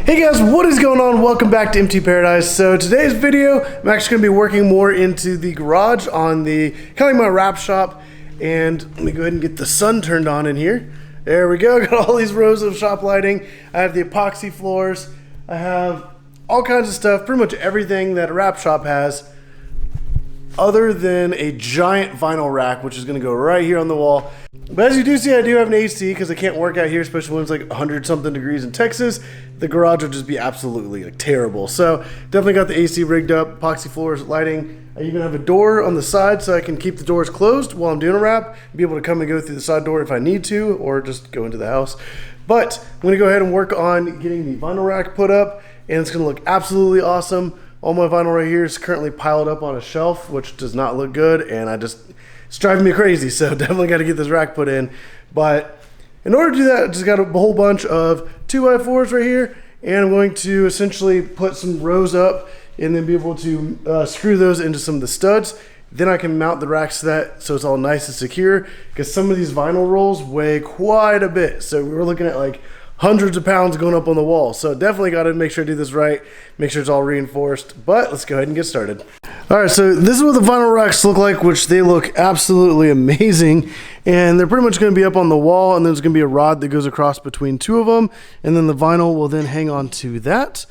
Hey guys, what is going on? Welcome back to MT Paradise. So today's video, I'm actually going to be working more into the garage on the kind of like my wrap shop. And let me go ahead and get the sun turned on in here. There we go. Got all these rows of shop lighting. I have the epoxy floors. I have all kinds of stuff, pretty much everything that a wrap shop has, other than a giant vinyl rack, which is going to go right here on the wall. But as you do see, I do have an AC because I can't work out here, especially when it's like 100 something degrees in Texas. The garage would just be absolutely like terrible. So definitely got the AC rigged up, epoxy floors, lighting. I even have a door on the side so I can keep the doors closed while I'm doing a wrap, be able to come and go through the side door if I need to, or just go into the house. But I'm going to go ahead and work on getting the vinyl rack put up, and it's going to look absolutely awesome. All my vinyl right here is currently piled up on a shelf, which does not look good, and it's driving me crazy, so definitely got to get this rack put in. But in order to do that, I just got a whole bunch of 2x4s right here, and I'm going to essentially put some rows up and then be able to screw those into some of the studs. Then I can mount the racks to that so it's all nice and secure, because some of these vinyl rolls weigh quite a bit. So we're looking at like hundreds of pounds going up on the wall. So definitely got to make sure I do this right, make sure it's all reinforced. But let's go ahead and get started. All right, so this is what the vinyl racks look like, which they look absolutely amazing. And they're pretty much going to be up on the wall, and there's going to be a rod that goes across between two of them, and then the vinyl will then hang on to that.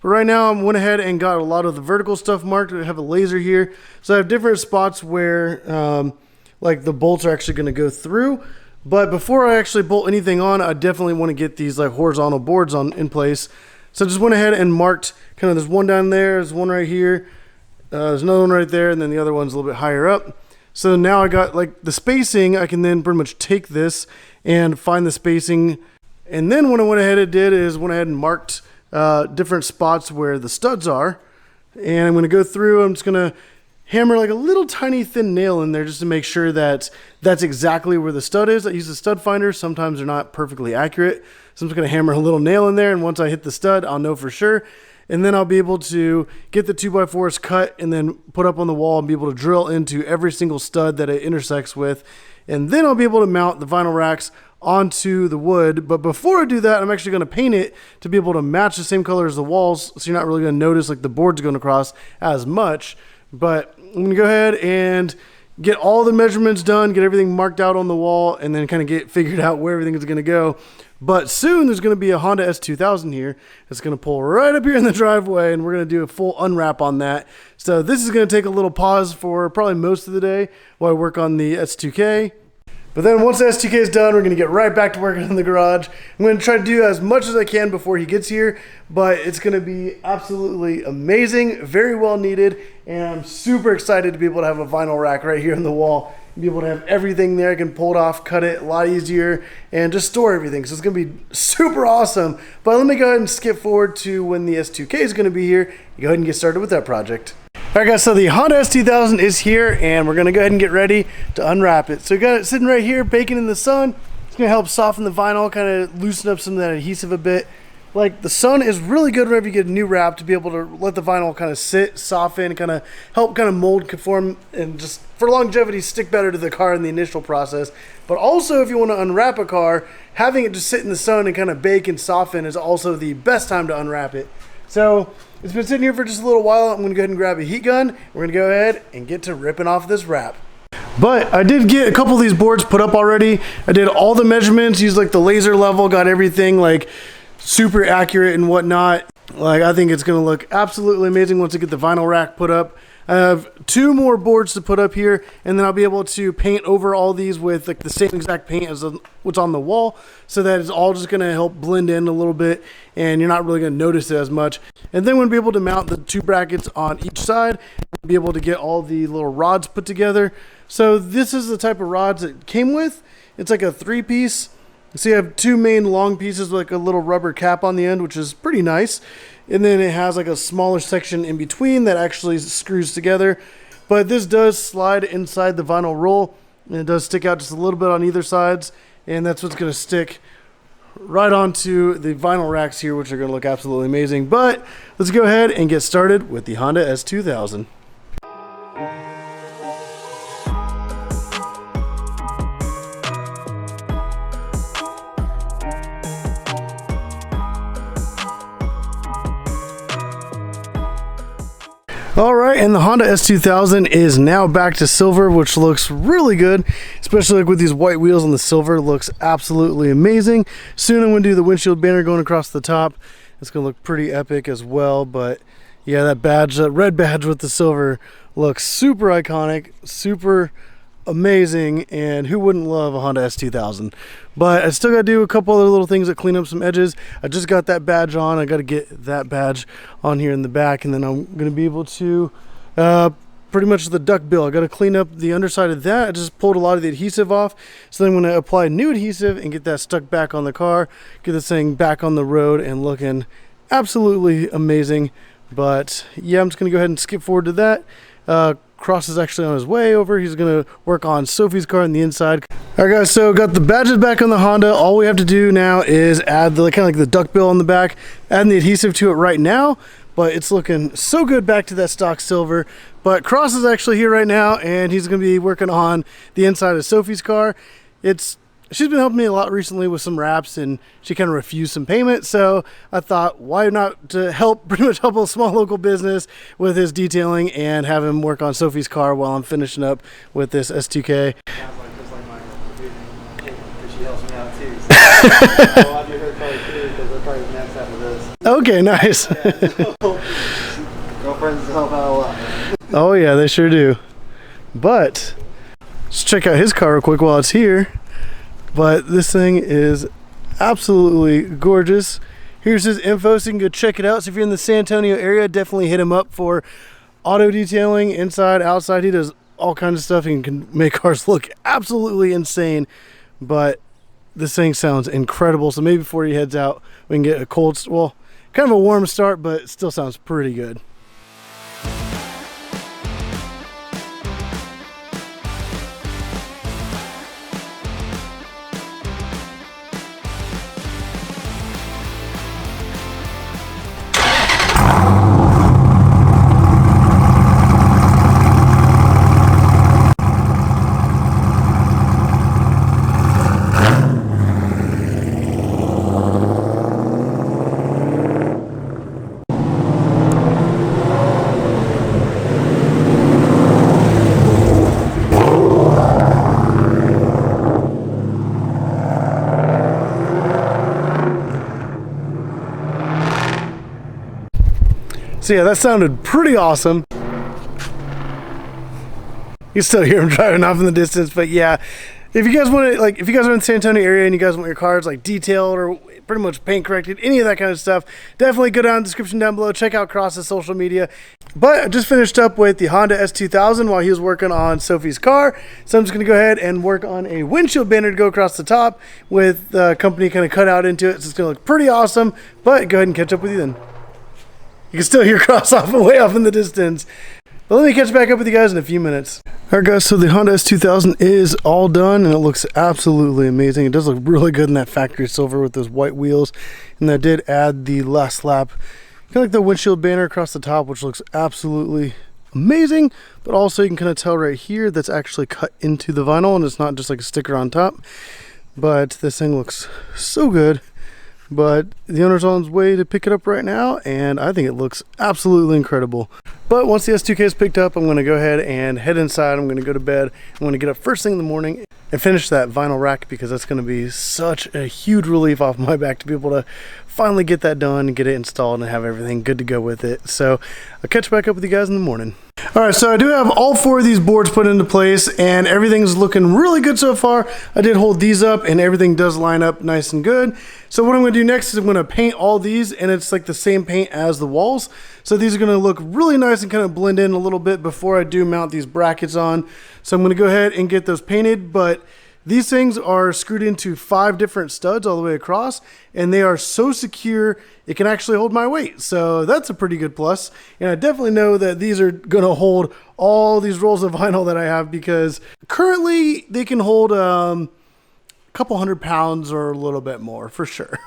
But right now I went ahead and got a lot of the vertical stuff marked. I have a laser here. So I have different spots where like the bolts are actually going to go through. But before I actually bolt anything on, I definitely want to get these like horizontal boards in place. So I just went ahead and marked kind of, there's one down there, there's one right here, there's another one right there, and then the other one's a little bit higher up. So now I got like the spacing. I can then pretty much take this and find the spacing. And then what I went ahead and marked different spots where the studs are. And I'm going to go through, I'm just going to hammer like a little tiny thin nail in there just to make sure that that's exactly where the stud is. I use a stud finder. Sometimes they're not perfectly accurate. So I'm just going to hammer a little nail in there, and once I hit the stud, I'll know for sure. And then I'll be able to get the 2x4s cut and then put up on the wall and be able to drill into every single stud that it intersects with. And then I'll be able to mount the vinyl racks onto the wood. But before I do that, I'm actually going to paint it to be able to match the same color as the walls, so you're not really going to notice like the board's going across as much. But I'm going to go ahead and get all the measurements done, get everything marked out on the wall, and then kind of get figured out where everything is going to go. But soon there's going to be a Honda S2000 here that's going to pull right up here in the driveway, and we're going to do a full unwrap on that. So this is going to take a little pause for probably most of the day while I work on the S2K. But then once the S2K is done, we're going to get right back to working in the garage. I'm going to try to do as much as I can before he gets here, but it's going to be absolutely amazing, very well needed, and I'm super excited to be able to have a vinyl rack right here on the wall, and be able to have everything there. I can pull it off, cut it a lot easier, and just store everything. So it's going to be super awesome. But let me go ahead and skip forward to when the S2K is going to be here. Go ahead and get started with that project. All right guys, so the Honda S2000 is here, and we're gonna go ahead and get ready to unwrap it. So we got it sitting right here, baking in the sun. It's gonna help soften the vinyl, kind of loosen up some of that adhesive a bit. Like, the sun is really good whenever you get a new wrap to be able to let the vinyl kind of sit, soften, kind of help kind of mold, conform, and just for longevity stick better to the car in the initial process. But also if you want to unwrap a car, having it just sit in the sun and kind of bake and soften is also the best time to unwrap it. So it's been sitting here for just a little while. I'm going to go ahead and grab a heat gun. We're going to go ahead and get to ripping off this wrap. But I did get a couple of these boards put up already. I did all the measurements, used like the laser level, got everything like super accurate and whatnot. Like, I think it's going to look absolutely amazing once I get the vinyl rack put up. I have 2 more boards to put up here, and then I'll be able to paint over all these with like the same exact paint as what's on the wall, so that it's all just going to help blend in a little bit, and you're not really going to notice it as much. And then we'll be able to mount the 2 brackets on each side, and be able to get all the little rods put together. So this is the type of rods it came with. It's like a 3-piece. So you have 2 main long pieces with like a little rubber cap on the end, which is pretty nice. And then it has like a smaller section in between that actually screws together. But this does slide inside the vinyl roll, and it does stick out just a little bit on either sides. And that's what's going to stick right onto the vinyl racks here, which are going to look absolutely amazing. But let's go ahead and get started with the Honda S2000. right, and the Honda S2000 is now back to silver, which looks really good, especially like with these white wheels on the silver. Looks absolutely amazing. Soon I'm going to do the windshield banner going across the top. It's going to look pretty epic as well, but yeah, that badge, that red badge with the silver looks super iconic, super amazing, and who wouldn't love a Honda S2000? But I still got to do a couple other little things that clean up some edges. I just got that badge on. I got to get that badge on here in the back, and then I'm going to be able to pretty much the duck bill. I got to clean up the underside of that. I just pulled a lot of the adhesive off, so then I'm going to apply new adhesive and get that stuck back on the car, get this thing back on the road and looking absolutely amazing. But yeah, I'm just going to go ahead and skip forward to that. Cross is actually on his way over. He's going to work on Sophie's car on the inside. All right, guys, so got the badges back on the Honda. All we have to do now is add the kind of like the duck bill on the back, adding the adhesive to it right now. But it's looking so good back to that stock silver. But Cross is actually here right now, and he's going to be working on the inside of Sophie's car. She's been helping me a lot recently with some wraps, and she kind of refused some payment. So I thought, why not to pretty much help a small local business with his detailing and have him work on Sophie's car while I'm finishing up with this S2K. Sounds like just like my because she helps me out too. So I'll do her car too, because her car is next after this. Okay, nice. Yeah, so girlfriends help out a lot, man. Oh yeah, they sure do. But let's check out his car real quick while it's here. But this thing is absolutely gorgeous. Here's his info, so you can go check it out. So if you're in the San Antonio area, definitely hit him up for auto detailing, inside, outside. He does all kinds of stuff. He can make cars look absolutely insane. But this thing sounds incredible. So maybe before he heads out, we can get a kind of a warm start, but it still sounds pretty good. So yeah, that sounded pretty awesome. You still hear him driving off in the distance, but yeah, if you guys want to, if you guys are in the San Antonio area and you guys want your cars detailed or pretty much paint corrected, any of that kind of stuff, definitely go down in the description down below. Check out Cross's social media. But I just finished up with the Honda S2000 while he was working on Sophie's car. So I'm just going to go ahead and work on a windshield banner to go across the top with the company kind of cut out into it. So it's going to look pretty awesome. But go ahead and catch up with you then. You can still hear Cross way off in the distance. But let me catch back up with you guys in a few minutes. All right, guys, so the Honda S2000 is all done, and it looks absolutely amazing. It does look really good in that factory silver with those white wheels. And I did add the last lap, kind of like the windshield banner across the top, which looks absolutely amazing. But also you can kind of tell right here that's actually cut into the vinyl, and it's not just like a sticker on top. But this thing looks so good. But the owner's on his way to pick it up right now, and I think it looks absolutely incredible. But once the S2K is picked up, I'm going to go ahead and head inside. I'm going to go to bed. I'm going to get up first thing in the morning and finish that vinyl rack, because that's going to be such a huge relief off my back to be able to finally get that done and get it installed and have everything good to go with it. So I'll catch back up with you guys in the morning. All right, so I do have all 4 of these boards put into place, and everything's looking really good so far. I did hold these up, and everything does line up nice and good. So what I'm going to do next is I'm going to paint all these, and it's like the same paint as the walls. So these are going to look really nice and kind of blend in a little bit before I do mount these brackets on. So I'm going to go ahead and get those painted, but these things are screwed into 5 different studs all the way across, and they are so secure it can actually hold my weight. So that's a pretty good plus. And I definitely know that these are going to hold all these rolls of vinyl that I have, because currently they can hold a couple 100 pounds or a little bit more for sure.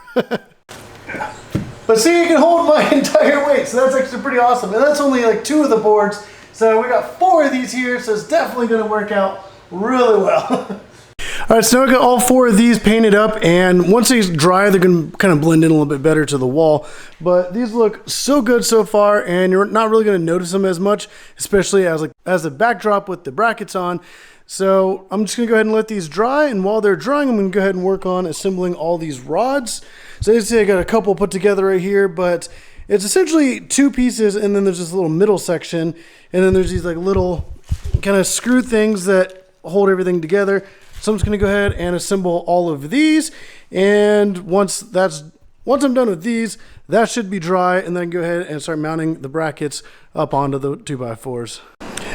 But see, it can hold my entire weight, so that's actually pretty awesome. And that's only like 2 of the boards. So we got 4 of these here, so it's definitely going to work out really well. All right, so now I got all 4 of these painted up, and once these dry, they're gonna kind of blend in a little bit better to the wall. But these look so good so far, and you're not really gonna notice them as much, especially as a backdrop with the brackets on. So I'm just gonna go ahead and let these dry, and while they're drying, I'm gonna go ahead and work on assembling all these rods. So you see I got a couple put together right here, but it's essentially 2 pieces, and then there's this little middle section, and then there's these like little kind of screw things that hold everything together. So I'm just gonna go ahead and assemble all of these, and once I'm done with these, that should be dry, and then go ahead and start mounting the brackets up onto the 2x4s.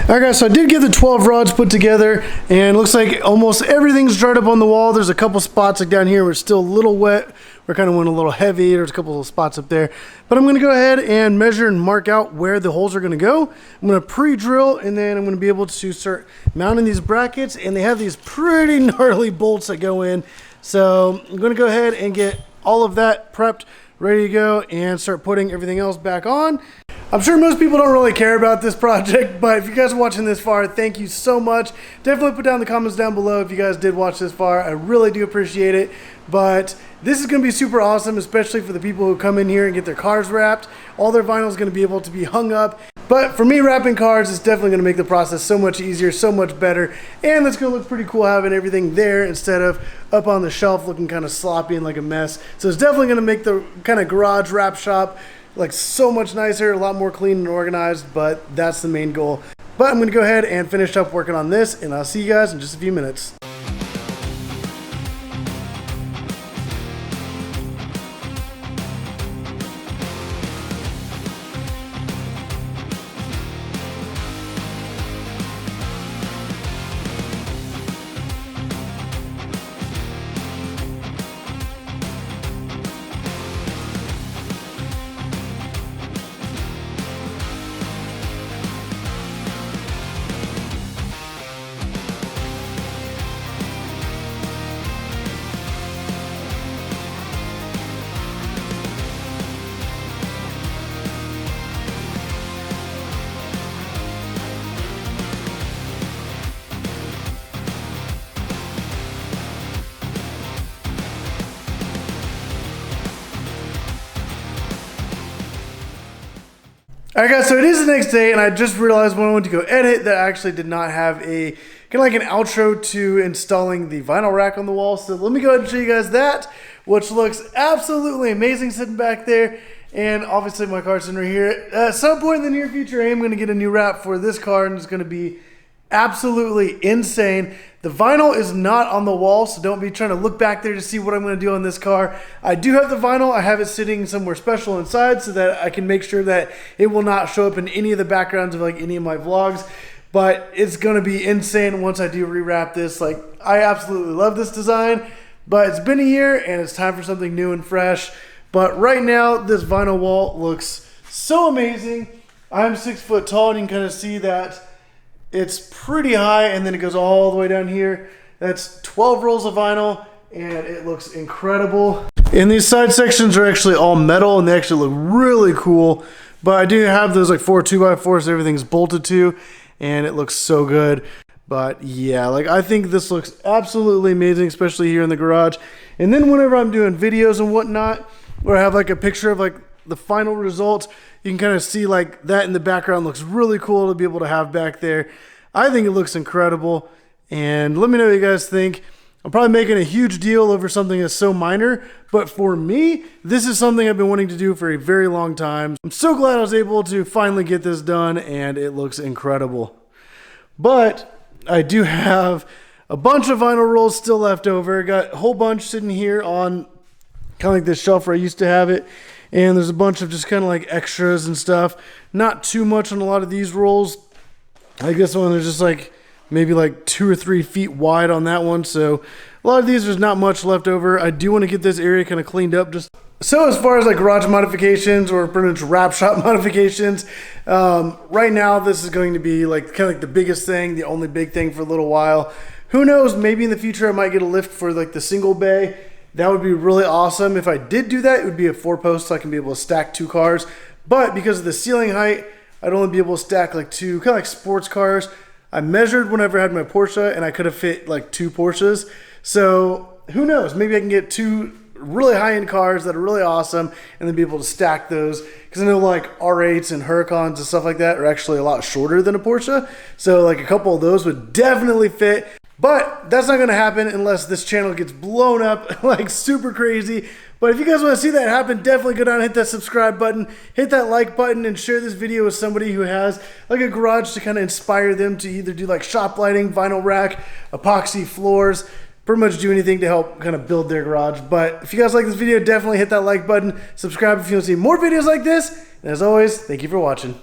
Alright guys, so I did get the 12 rods put together, and it looks like almost everything's dried up on the wall. There's a couple spots like down here where it's still a little wet. We're kind of went a little heavy. There's a couple of spots up there. But I'm going to go ahead and measure and mark out where the holes are going to go. I'm going to pre-drill, and then I'm going to be able to start mounting these brackets, and they have these pretty gnarly bolts that go in. So I'm going to go ahead and get all of that prepped, ready to go, and start putting everything else back on. I'm sure most people don't really care about this project, but if you guys are watching this far, thank you so much. Definitely put down in the comments down below if you guys did watch this far. I really do appreciate it. But this is going to be super awesome, especially for the people who come in here and get their cars wrapped. All their vinyl is going to be able to be hung up. But for me, wrapping cars is definitely going to make the process so much easier, so much better. And it's going to look pretty cool having everything there instead of up on the shelf looking kind of sloppy and like a mess. So it's definitely going to make the kind of garage wrap shop like so much nicer, a lot more clean and organized, but that's the main goal. But I'm going to go ahead and finish up working on this, and I'll see you guys in just a few minutes. Alright guys, so it is the next day, and I just realized when I went to go edit that I actually did not have a kind of like an outro to installing the vinyl rack on the wall. So let me go ahead and show you guys that, which looks absolutely amazing sitting back there. And obviously my car's sitting right here. At some point in the near future, I am going to get a new wrap for this car, and it's going to be absolutely insane. The vinyl is not on the wall, so don't be trying to look back there to see what I'm going to do on this car. I do have the vinyl. I have it sitting somewhere special inside so that I can make sure that it will not show up in any of the backgrounds of like any of my vlogs. But it's going to be insane once I do rewrap this. Like, I absolutely love this design, but it's been a year and it's time for something new and fresh. But right now, this vinyl wall looks so amazing. I'm 6 foot tall, and you can kind of see that it's pretty high, and then it goes all the way down here. That's 12 rolls of vinyl, and it looks incredible. And these side sections are actually all metal, and they actually look really cool. But I do have those like 4 2x4s everything's bolted to, and it looks so good. But yeah, like I think this looks absolutely amazing, especially here in the garage. And then whenever I'm doing videos and whatnot, where I have like a picture of like the final result, you can kind of see like that in the background looks really cool to be able to have back there. I think it looks incredible, and let me know what you guys think. I'm probably making a huge deal over something that's so minor, but for me, this is something I've been wanting to do for a very long time. I'm so glad I was able to finally get this done, and it looks incredible. But I do have a bunch of vinyl rolls still left over. I got a whole bunch sitting here on kind of like this shelf where I used to have it. And there's a bunch of just kind of like extras and stuff. Not too much on a lot of these rolls. Like this one, there's just like maybe like 2 or 3 feet wide on that one. So a lot of these, there's not much left over. I do want to get this area kind of cleaned up. Just so as far as like garage modifications or pretty much wrap shop modifications, right now this is going to be like kind of like the biggest thing, the only big thing for a little while. Who knows? Maybe in the future I might get a lift for like the single bay. That would be really awesome. If I did do that, it would be a 4-post, so I can be able to stack 2 cars. But because of the ceiling height, I'd only be able to stack like 2, kind of like sports cars. I measured whenever I had my Porsche, and I could have fit like 2 Porsches. So who knows? Maybe I can get 2 really high-end cars that are really awesome and then be able to stack those, because I know like R8s and Huracans and stuff like that are actually a lot shorter than a Porsche. So like a couple of those would definitely fit. But that's not going to happen unless this channel gets blown up like super crazy. But if you guys want to see that happen, definitely go down and hit that subscribe button, hit that like button, and share this video with somebody who has like a garage to kind of inspire them to either do like shop lighting, vinyl rack, epoxy floors, pretty much do anything to help kind of build their garage. But if you guys like this video, definitely hit that like button, subscribe if you want to see more videos like this. And as always, thank you for watching.